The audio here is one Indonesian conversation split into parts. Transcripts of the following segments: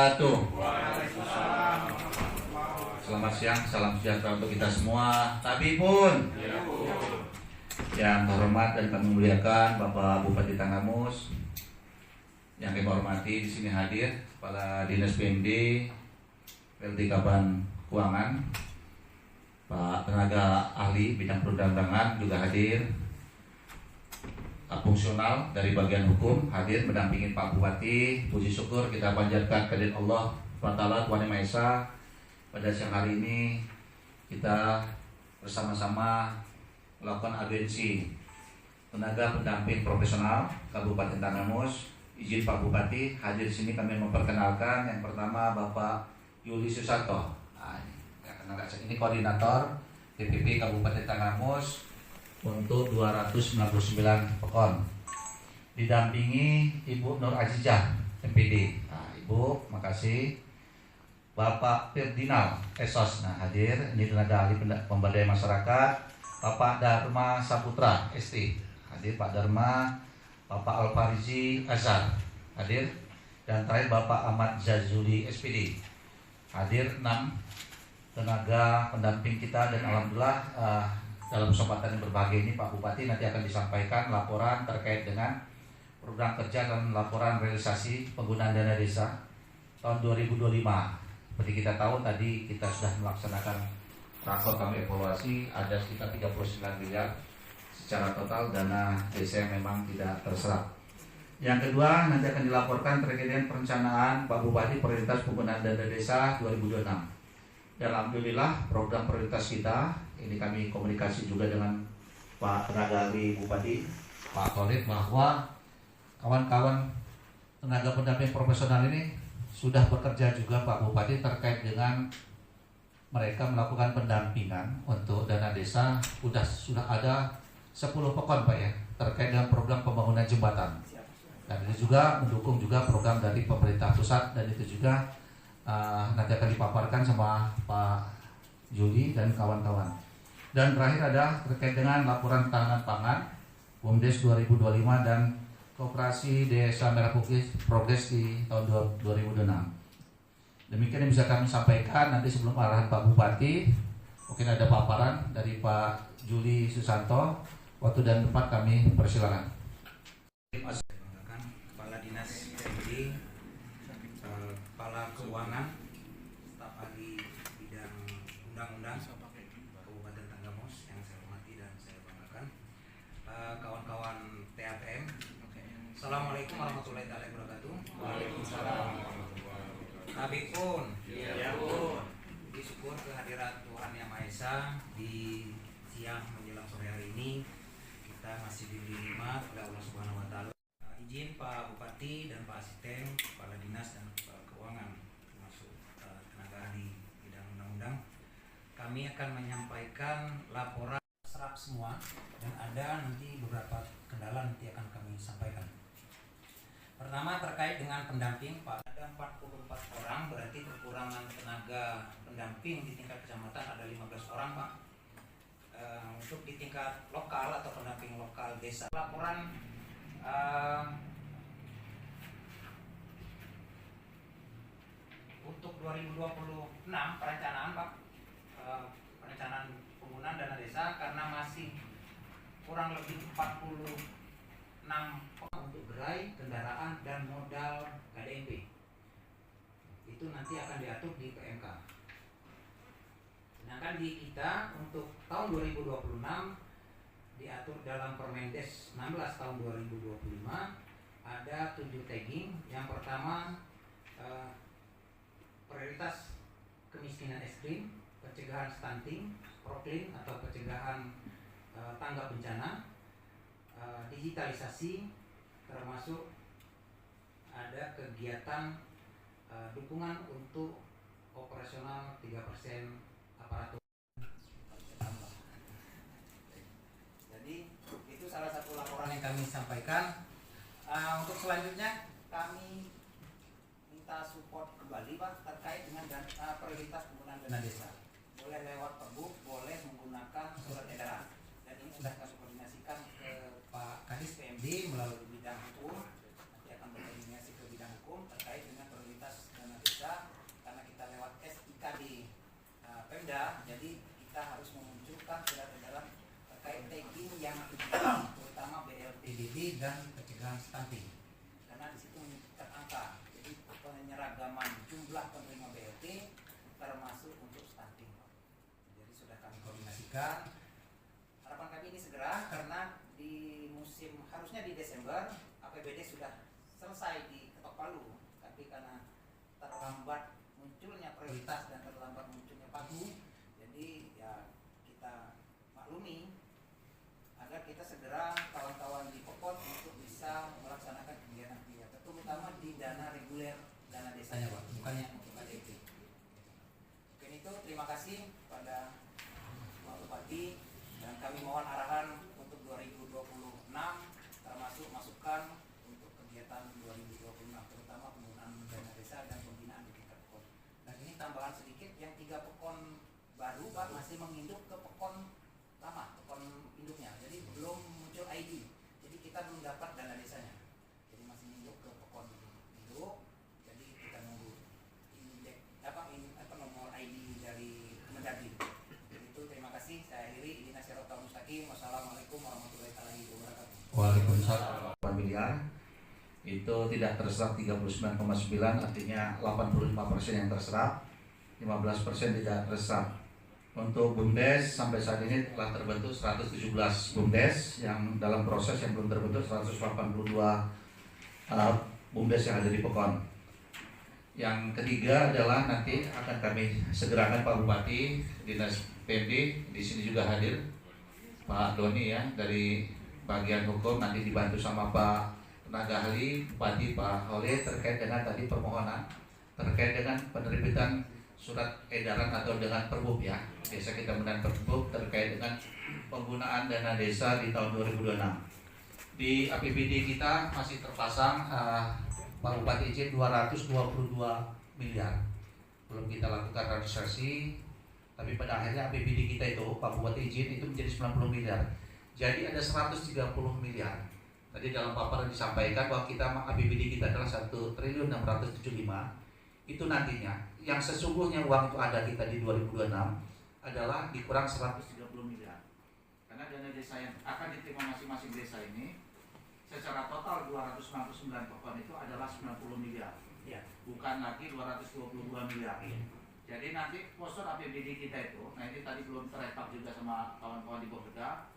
wabarakatuh. Selamat siang, salam sejahtera untuk kita semua. Tabipun. Yang terhormat dan kami muliakan Bapak Bupati Tanggamus, yang kami hormati di sini hadir Kepala Dinas PMD, PLT Kaban Keuangan, Pak tenaga ahli bidang perundang-undangan juga hadir, fungsional dari bagian hukum hadir mendampingi Pak Bupati. Puji syukur kita panjatkan kehadirat Allah SWT Tuhan Yang Maha Esa. Pada siang hari ini kita bersama-sama melakukan agensi tenaga pendamping profesional Kabupaten Tanggamus. Izin Pak Bupati hadir di sini kami memperkenalkan yang pertama Bapak Yuli Susanto. Ini koordinator TPP Kabupaten Tanggamus untuk 299 pekon. Didampingi Ibu Nur Azizah MPD. Ibu, makasih. Bapak Ferdinand Esos hadir. Ini tenaga ahli pemberdayaan masyarakat. Bapak Dharma Saputra ST hadir. Pak Dharma. Bapak Alfarizi Azhar hadir. Dan terakhir Bapak Ahmad Zazuli SPD hadir. 6 tenaga pendamping kita. Dan alhamdulillah dalam kesempatan yang berbahagia ini Pak Bupati nanti akan disampaikan laporan terkait dengan program kerja dan laporan realisasi penggunaan dana desa tahun 2025. Seperti kita tahu tadi kita sudah melaksanakan rakor, kami evaluasi ada sekitar 39 miliar secara total dana desa yang memang tidak terserap. Yang kedua nanti akan dilaporkan terkait dengan perencanaan Pak Bupati prioritas penggunaan dana desa 2026. Dan alhamdulillah program prioritas kita ini kami komunikasi juga dengan Pak tenaga ahli Bupati Pak Khalid bahwa kawan-kawan tenaga pendamping profesional ini sudah bekerja juga Pak Bupati terkait dengan mereka melakukan pendampingan untuk dana desa. Sudah ada 10 pekon Pak ya terkait dengan program pembangunan jembatan. Dan itu juga mendukung juga program dari pemerintah pusat, dan itu juga nanti akan dipaparkan sama Pak Juli dan kawan-kawan. Dan terakhir ada terkait dengan laporan ketahanan pangan BUMDes 2025 dan Koperasi Desa Merah Putih progres di tahun 2026. Demikian yang bisa kami sampaikan. Nanti sebelum arahan Pak Bupati mungkin ada paparan dari Pak Juli Susanto. Waktu dan tempat kami persilakan. Kepala Dinas PMD, Kepala Keuangan, staf ahli bidang undang-undang Kabupaten Tanggamus yang saya hormati dan saya banggakan, kawan-kawan TAPM. Assalamualaikum warahmatullahi wabarakatuh. Waalaikumsalam. Tabipun. Ya, Bu. Puji syukur kehadirat Tuhan Yang Maha Esa di siang menjelang sore hari ini kita masih diberi nikmat oleh Allah Subhanahu Wa Taala. Izin Pak Bupati dan Pak Asisten, Kepala Dinas dan Kepala Keuangan, termasuk tenaga ahli bidang undang-undang, kami akan menyampaikan laporan serap semua dan ada nanti beberapa kendala nanti akan kami sampaikan. Pertama terkait dengan pendamping Pak, ada 44 orang, berarti kekurangan tenaga pendamping di tingkat kecamatan ada 15 orang Pak. Untuk di tingkat lokal atau pendamping lokal desa, laporan untuk 2026 perencanaan Pak, perencanaan penggunaan dana desa karena masih kurang lebih 46 untuk gerai, kendaraan, dan modal KDNP. Itu nanti akan diatur di PMK. Sedangkan di kita untuk tahun 2026 diatur dalam Permendes 16 tahun 2025 ada 7 tagging. Yang pertama prioritas kemiskinan ekstrim, pencegahan stunting, proklin atau pencegahan tangga bencana, digitalisasi, termasuk ada kegiatan dukungan untuk operasional 3% aparatur. Jadi itu salah satu laporan yang kami sampaikan. Untuk selanjutnya kami minta support kembali Pak terkait dengan prioritas penggunaan dana desa. Boleh lewat Pergub, boleh menggunakan surat edaran. Dan ini sudah kami koordinasikan ke Pak Kadis PMD melalui bidang hukum. Nanti akan berkoordinasi ke bidang hukum terkait dengan prioritas dana desa. sudah, jadi kita harus memunculkan surat edaran terkait tagging yang terutama BLTDB dan pencegahan stunting. Karena di situ menunjukkan angka, jadi penyeragaman jumlah penerima BLT termasuk untuk stunting. Jadi sudah kami koordinasikan. Harapan kami ini segera karena di musim harusnya di Desember APBD sudah selesai di Ketok Palu, tapi karena terlambat munculnya prioritas dan terlambat munculnya pagu, jadi ya kita maklumi agar kita segera kawan-kawan di Pokon untuk bisa melaksanakan kegiatan-kegiatan terutama di dana reguler, dana desanya Pak, bukannya untuk KDP. Mungkin itu, terima kasih pada Pak Bupati dan kami mohon arahan untuk 2026 termasuk masukan untuk kegiatan 2026 terutama penggunaan dana desa dan pembinaan di tingkat Pokon. Dan ini tambahan sedikit, yang 3 Pokon baru Pak masih menginduk ke Pokon lama, Pokon induknya, jadi belum muncul ID, jadi kita belum dapat dana desanya, jadi masih menginduk ke Pokon induk, jadi kita nunggu nomor ID dari Mendagri. Itu terima kasih, saya akhiri. Ini Nasirul Mustaqim. Wassalamualaikum warahmatullahi wabarakatuh. Waalaikumsalam. 8 miliar itu tidak terserap 39,9, artinya 85% yang terserap, 15% tidak terserap. Untuk BUMDes sampai saat ini telah terbentuk 117 BUMDes, yang dalam proses yang belum terbentuk 182 BUMDes yang ada di Pokon. Yang ketiga adalah nanti akan kami segerakan Pak Bupati, Dinas PMD di sini juga hadir Pak Doni ya dari bagian hukum, nanti dibantu sama Pak tenaga ahli Bupati Pak Oleh terkait dengan tadi permohonan terkait dengan penerbitan surat edaran atau dengan perbub ya. Biasa kita menang perbub terkait dengan penggunaan dana desa di tahun 2026. Di APBD kita masih terpasang Pak Bupati izin 222 miliar. Belum kita lakukan realisasi, tapi pada akhirnya APBD kita itu Pak Bupati izin itu menjadi 90 miliar. Jadi ada 130 miliar. Tadi dalam paparan disampaikan bahwa kita APBD kita adalah 1.675. Itu nantinya yang sesungguhnya uang itu ada kita di 2026 adalah dikurang 130 miliar. Karena dana desa yang akan diterima masing-masing desa ini secara total 299 Pokon itu adalah 90 miliar. Ya. Bukan lagi 222 miliar. Ya. Jadi nanti postur APBD kita itu, nah ini tadi belum terekap juga sama kawan-kawan di Bogeda.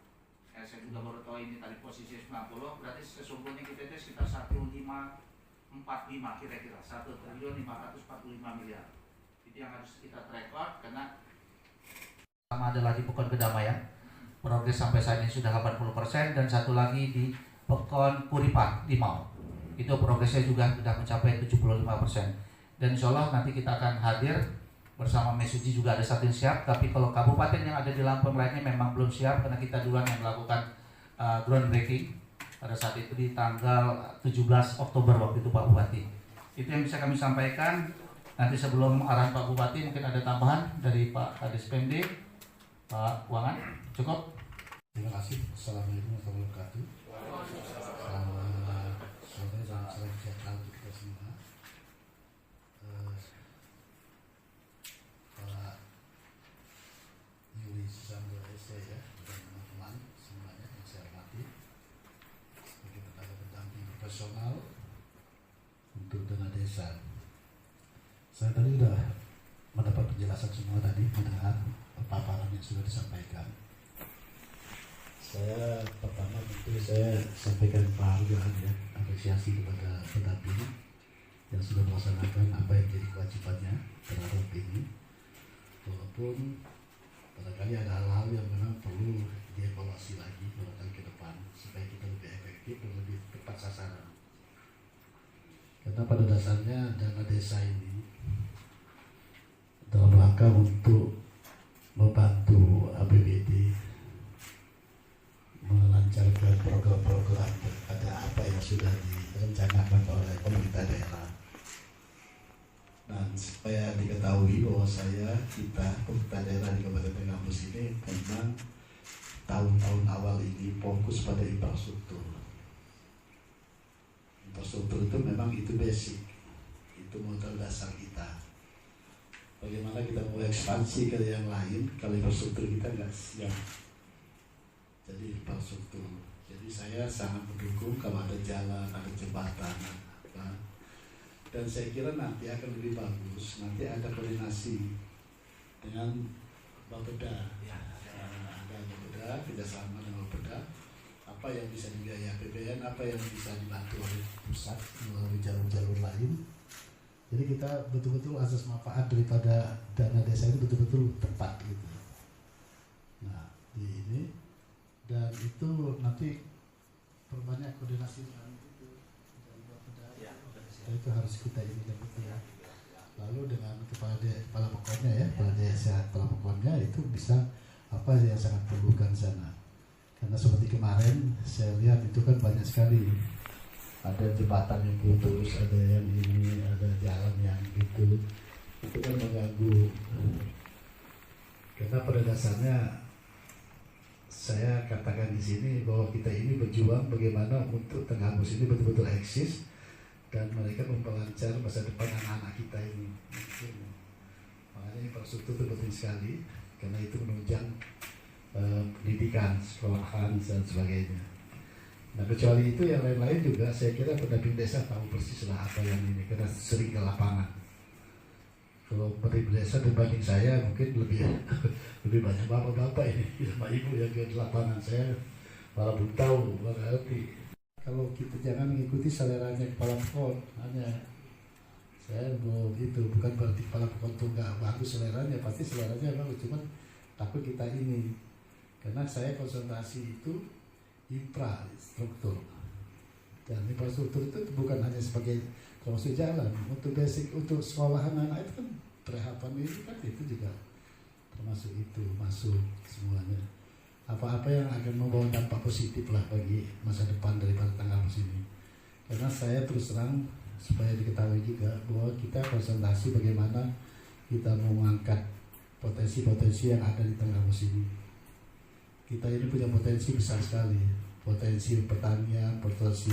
Saya juga baru tahu ini tadi posisi 90, berarti sesungguhnya kita itu sekitar 1545 kira-kira, 1.545 miliar. Itu yang harus kita terekap karena pertama adalah di Pokon Kedamaian. Progres sampai saat ini sudah 80% dan satu lagi di Pokon Kuripan Limau. Itu progresnya juga sudah mencapai 75%. Dan insya Allah nanti kita akan hadir bersama Mesuji juga ada satu yang siap. Tapi kalau kabupaten yang ada di Lampung lainnya memang belum siap karena kita duluan yang melakukan groundbreaking pada saat itu di tanggal 17 Oktober waktu itu Pak Bupati. Itu yang bisa kami sampaikan. Nanti sebelum arahan Pak Bupati mungkin ada tambahan dari Pak Kadis PMD, Pak Keuangan. Cukup. Terima kasih. Assalamualaikum warahmatullahi wabarakatuh. Selamat sore dan salam sejahtera untuk kita semua. Pak Yuli Susanto SC ya, dan teman-teman semuanya yang saya hormati, sebagai tenaga pendamping profesional untuk dana desa. Saya tadi sudah mendapat penjelasan semua tadi, mendengar paparan yang sudah disampaikan. Saya pertama tentu saya sampaikan penghargaan ya, apresiasi kepada pendamping yang sudah melaksanakan apa yang jadi kewajibannya terhadap ini. Walaupun barangkali ada hal-hal yang memang perlu dievaluasi lagi barangkali ke depan supaya kita lebih efektif dan lebih tepat sasaran. Karena pada dasarnya dana desa ini dalam rangka untuk membantu APBD melancarkan program-program daripada apa yang sudah direncanakan oleh pemerintah daerah. Dan supaya diketahui bahwa kita pemerintah daerah di Kabupaten Tenggamus ini memang tahun-tahun awal ini fokus pada infrastruktur. Infrastruktur itu memang itu basic, itu modal dasar kita. bagaimana kita mau ekspansi ke yang lain kalau infrastruktur kita nggak siap. Jadi infrastruktur. Jadi saya sangat mendukung kalau ada jalan, ada jembatan, apa. Dan saya kira nanti akan lebih bagus. Nanti ada koordinasi dengan Bapeda. Ada Bapeda, kerjasama dengan Bapeda. Apa yang bisa dibiayai APBN, apa yang bisa dibantu oleh pusat melalui jalur-jalur lain. Jadi kita betul-betul asas manfaat daripada dana desa itu betul-betul tepat gitu. Nah di ini dan itu nanti perbanyak koordinasi dengan itu dan itu harus kita ini dan itu ya. Lalu dengan kepala pokoknya ya, kepala desa kepala pokoknya itu bisa apa yang sangat perlukan sana. Karena seperti kemarin saya lihat itu kan banyak sekali. Ada jembatan yang putus, ada yang ini, ada jalan yang gitu. Itu kan mengganggu. Karena pada dasarnya saya katakan di sini bahwa kita ini berjuang bagaimana untuk Tenggamus ini betul-betul eksis dan mereka memperlancar masa depan anak-anak kita ini. Makanya infrastruktur itu penting sekali karena itu menunjang pendidikan, sekolahan dan sebagainya. Nah kecuali itu yang lain-lain juga saya kira pendamping desa tahu persis lah apa yang ini karena sering ke lapangan. Kalau pendamping desa dibanding saya mungkin lebih banyak bapak-bapak ini sama ibu yang ke lapangan. Saya malah belum tahu, malah ngerti. Kalau kita jangan mengikuti seleranya kepala pokok, hanya saya mau itu bukan berarti kepala pokok itu nggak bagus seleranya, pasti seleranya bagus, cuman takut kita ini karena saya konsentrasi itu infrastruktur dan infrastruktur itu bukan hanya sebagai termasuk jalan untuk basic untuk sekolahan anak itu kan perhatian itu kan itu juga termasuk itu masuk semuanya apa-apa yang akan membawa dampak positif lah bagi masa depan daripada Tenggamus ini karena saya terus terang supaya diketahui juga bahwa kita konsentrasi bagaimana kita mau mengangkat potensi-potensi yang ada di Tenggamus ini. Kita ini punya potensi besar sekali, potensi pertanian, potensi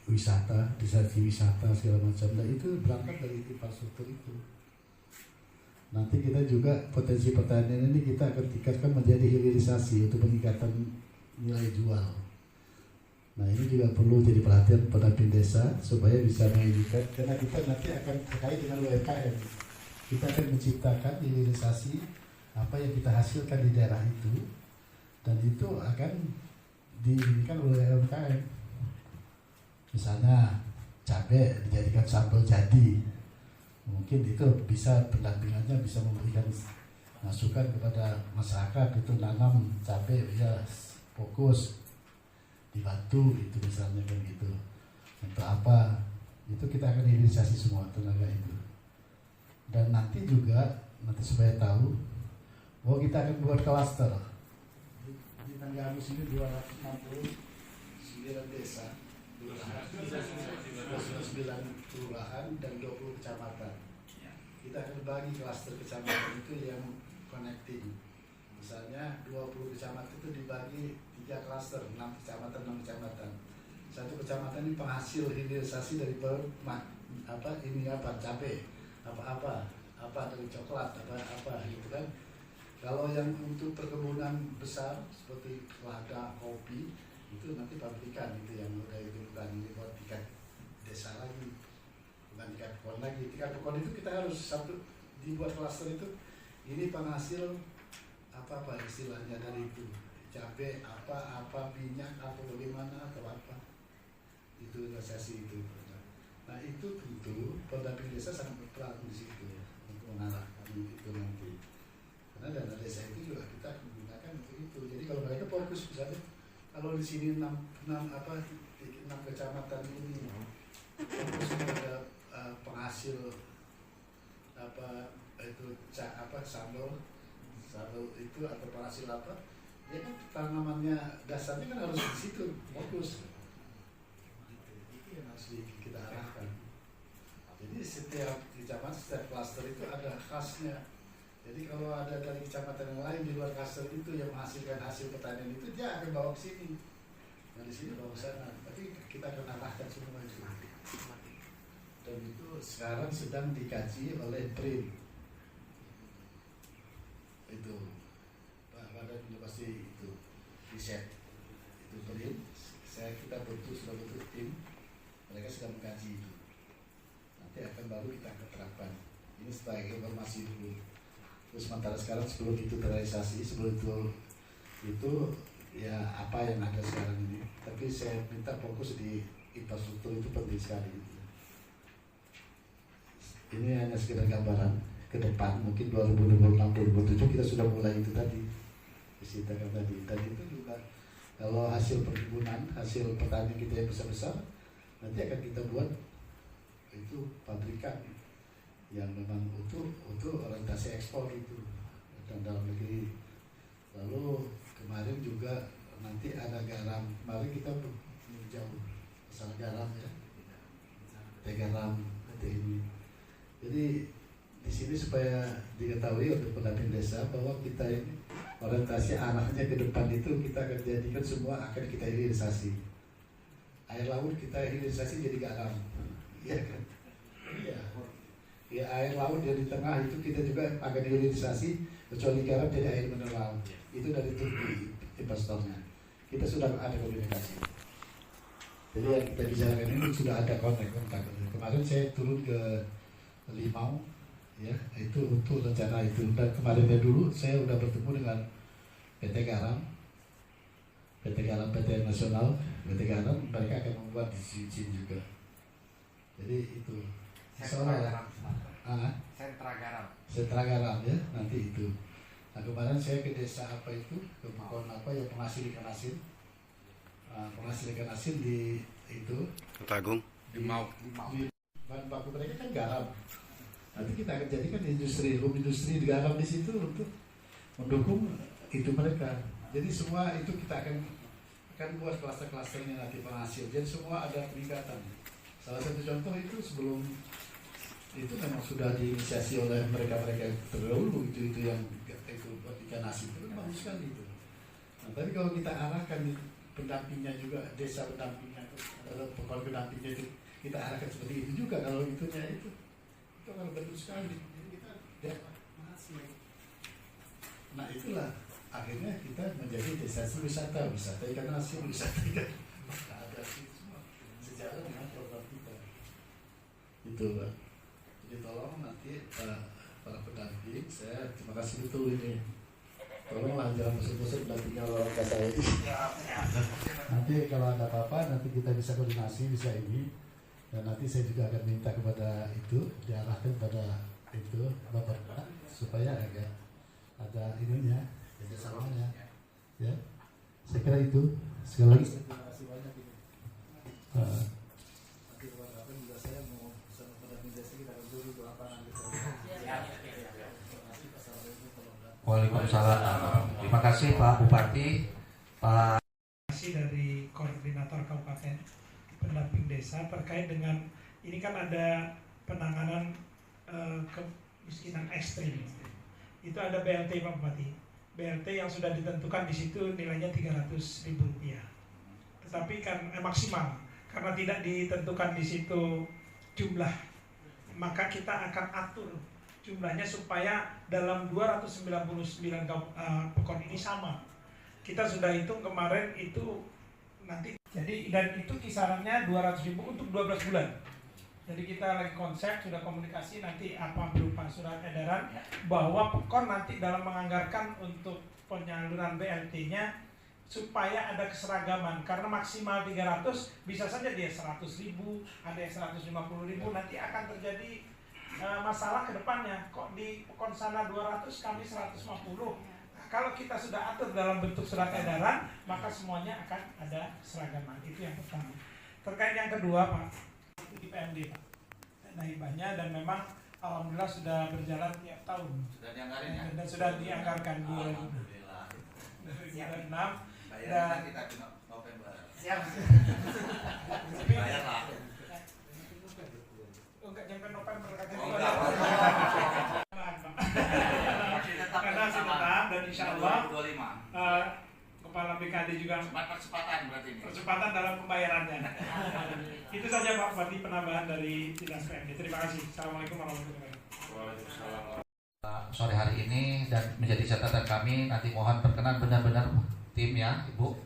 wisata, destinasi wisata segala macam. Dan itu berangkat dari infrastruktur itu. Nanti kita juga potensi pertanian ini kita akan tingkatkan menjadi hilirisasi untuk peningkatan nilai jual. Nah ini juga perlu jadi perhatian pendamping desa supaya bisa menginginkan karena kita nanti akan terkait dengan UMKM. Kita akan menciptakan hilirisasi apa yang kita hasilkan di daerah itu dan itu akan diinginkan oleh UMKM. Misalnya cabai dijadikan sambal jadi, mungkin itu bisa pendampingannya bisa memberikan masukan kepada masyarakat itu nanam cabai ya fokus dibantu itu misalnya kan gitu. Untuk apa itu kita akan hilirisasi semua tenaga itu dan nanti supaya tahu bahwa kita akan buat klaster di Tenggamus ini 269 desa 29 kelurahan dan 20 kecamatan. Kita akan bagi klaster kecamatan itu yang connecting. Misalnya 20 kecamatan itu dibagi 3 klaster, 6 kecamatan. Satu kecamatan ini penghasil hilirisasi dari cabai, apa dari coklat, apa gitu kan. Kalau yang untuk perkebunan besar seperti lada, kopi itu nanti pabrikan itu yang udah itu bukan buat tingkat desa lagi, bukan tingkat pokon lagi. Tingkat pokon itu kita harus satu dibuat klaster itu. Ini penghasil apa istilahnya dari itu cabai apa minyak apa bagaimana atau apa itu asasi itu. Nah itu tentu pendamping desa sangat berperan di situ ya, untuk mengarahkan itu nanti. Karena dana desa itu juga kita gunakan untuk itu. Jadi kalau mereka fokus misalnya kalau di sini 6 kecamatan ini fokus pada penghasil sambal itu atau penghasil apa ya kan tanamannya dasarnya kan harus di situ fokus. Itu yang harus kita arahkan. Jadi setiap kecamatan, setiap klaster itu ada khasnya. Jadi kalau ada dari kecamatan yang lain di luar klaster itu yang menghasilkan hasil pertanian itu dia akan bawa ke sini. Nah di sini bawa ke sana. Tapi kita akan arahkan semua itu. dan itu sekarang sedang dikaji oleh BRIN. Itu Badan Inovasi itu riset itu BRIN. Kita sudah bentuk tim, mereka sedang mengkaji itu. Nanti akan baru kita akan terapkan. Ini sebagai informasi dulu. Terus sementara sekarang sebelum itu terrealisasi, sebelum itu ya apa yang ada sekarang ini. Tapi saya minta fokus di infrastruktur, itu penting sekali. Ini hanya sekedar gambaran ke depan, mungkin 2026-2027 kita sudah mulai itu tadi. Disitakan tadi. Dan itu juga kalau hasil perkebunan, hasil pertanian kita yang besar-besar, nanti akan kita buat itu pabrikan yang memang untuk orientasi ekspor itu dan dalam negeri. Lalu kemarin juga nanti ada garam. Kemarin kita jauh masalah garam ya, garam ini. Jadi di sini supaya diketahui oleh pendamping desa bahwa kita ini orientasi arahnya ke depan itu kita akan jadikan semua akan kita hilirisasi. Air laut kita hilirisasi jadi garam, iya kan? Iya. Ya, air laut yang di tengah itu kita juga akan hilirisasi, kecuali garam jadi air mineral. Itu dari Turki investornya. Kita sudah ada komunikasi. Jadi yang kita bicarakan ini sudah ada kontak. Kemarin saya turun ke Limau, ya itu untuk rencana itu. Dan kemarinnya dulu saya sudah bertemu dengan PT Garam Nasional, PT Garam, mereka akan membuat di sini juga. Jadi itu. Sentra Garam ya, nanti itu. Nah kemarin saya ke desa apa itu, ke pohon apa yang penghasil ikan asin, penghasil ikan asin di itu. Tagung. Di bahan baku mereka kan garam. Nanti kita akan jadikan industri di garam di situ untuk mendukung itu mereka. Jadi semua itu kita akan buat klaster-klasternya nanti penghasil. Jadi semua ada peningkatan. Salah satu contoh itu sebelum itu memang sudah diinisiasi oleh mereka terdahulu itu yang itu buat ikan asin itu bagus sekali itu. Nah, tapi kalau kita arahkan pendampingnya juga, desa pendampingnya atau pokok pendampingnya itu kita arahkan seperti itu juga, kalau itunya itu akan bagus sekali. Jadi kita dapat hasil. Nah itulah akhirnya kita menjadi destinasi wisata ikan asin, wisata ikan ada semua sejalan dengan program kita. Itu Pak. Jadi tolong nanti para pendamping, saya terima kasih betul ini. Tolonglah jangan bosan-bosan pendampingnya orang saya ini. Nanti kalau ada apa-apa nanti kita bisa koordinasi, bisa ini. Dan nanti saya juga akan minta kepada itu diarahkan pada itu Bapak supaya agak ada ininya, kerjasamanya. Ya, saya kira itu. Sekali lagi terima kasih banyak ini. Nanti kapan juga saya mau bersama pendamping desa kita akan dulu ke lapangan gitu. Waalaikumsalam. Terima kasih Pak Bupati, Pak. Terima kasih dari Koordinator Kabupaten Pendamping Desa terkait dengan ini kan ada penanganan kemiskinan ekstrim. Itu ada BLT Pak Bupati. BLT yang sudah ditentukan di situ nilainya Rp300.000. Tetapi kan maksimal karena tidak ditentukan di situ jumlah, maka kita akan atur jumlahnya supaya dalam 299 pokon ini sama. Kita sudah hitung kemarin itu nanti. Jadi dan itu kisarannya 200.000 untuk 12 bulan. Jadi kita lagi konsep, sudah komunikasi nanti apa berupa surat edaran bahwa PEKON nanti dalam menganggarkan untuk penyaluran BLT-nya supaya ada keseragaman karena maksimal 300 bisa saja dia 100.000, ada yang 150.000, nanti akan terjadi masalah ke depannya. Kok di PEKON sana 200 kami 150. Kalau kita sudah atur dalam bentuk surat edaran, maka semuanya akan ada seragaman. Itu yang pertama. Terkait yang kedua, Pak, di PMD, Pak. Nah, hibahnya dan memang alhamdulillah sudah berjalan tiap tahun. Sudah dianggarin ya? Dan sudah dianggarkan 2006 dan kita ke November. siap. Bayar lah. Enggak nyampe November katanya. Oh, enggak. Karena masih tetap dan insya Allah Kepala BKD juga percepatan berarti ini. percepatan dalam pembayarannya. Itu saja Pak Bupati penambahan dari Dinas PMD. Terima kasih. Assalamualaikum warahmatullahi wabarakatuh. Sore hari ini dan menjadi catatan kami, nanti mohon berkenan benar-benar tim ya Ibu,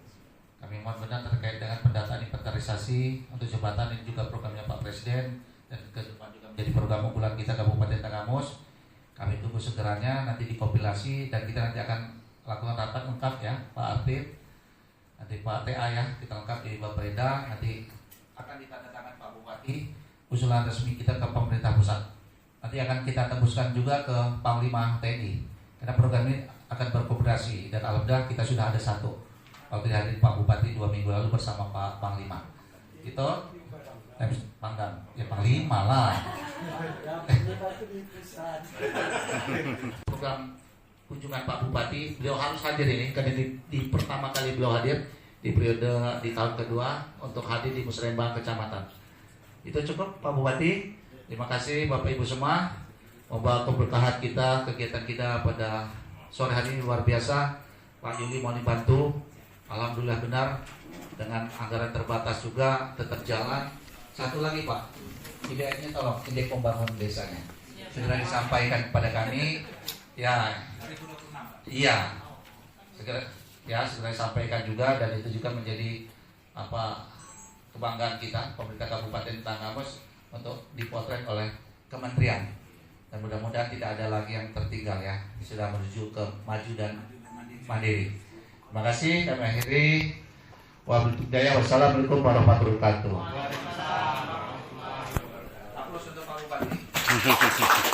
kami mohon benar terkait dengan pendataan inventarisasi untuk jembatan. Ini juga programnya Pak Presiden dan ke depan juga menjadi program unggulan kita Kabupaten Tanggamus. Kami tunggu segeranya nanti dikompilasi dan kita nanti akan lakukan rapat lengkap ya Pak Artif, nanti Pak TA ya, kita lengkap di Bapeda, nanti akan ditandatangan Pak Bupati usulan resmi kita ke pemerintah pusat. Nanti akan kita tembuskan juga ke Panglima TNI karena program ini akan berkooperasi dan alhamdulillah kita sudah ada satu waktu dihadir Pak Bupati 2 minggu lalu bersama Pak Panglima itu Pangdam ya Panglima lah program kunjungan Pak Bupati, beliau harus hadir ini karena di pertama kali beliau hadir di periode di tahun kedua untuk hadir di Musrembang Kecamatan. Itu cukup Pak Bupati. Terima kasih Bapak Ibu semua. Membawa keberkahan kita, kegiatan kita pada sore hari ini luar biasa. Pak Yuli mohon dibantu. Alhamdulillah benar dengan anggaran terbatas juga tetap jalan. Satu lagi Pak, IDN-nya tolong, indeks pembangunan desanya segera disampaikan kepada kami. Ya, iya, segera disampaikan juga dan itu juga menjadi kebanggaan kita pemerintah Kabupaten Tanggamus untuk dipotret oleh kementerian dan mudah-mudahan tidak ada lagi yang tertinggal ya, sudah menuju ke maju dan mandiri. Terima kasih, kami akhiri. Wassalamualaikum warahmatullahi wabarakatuh. Aplaus untuk Pak Bupati.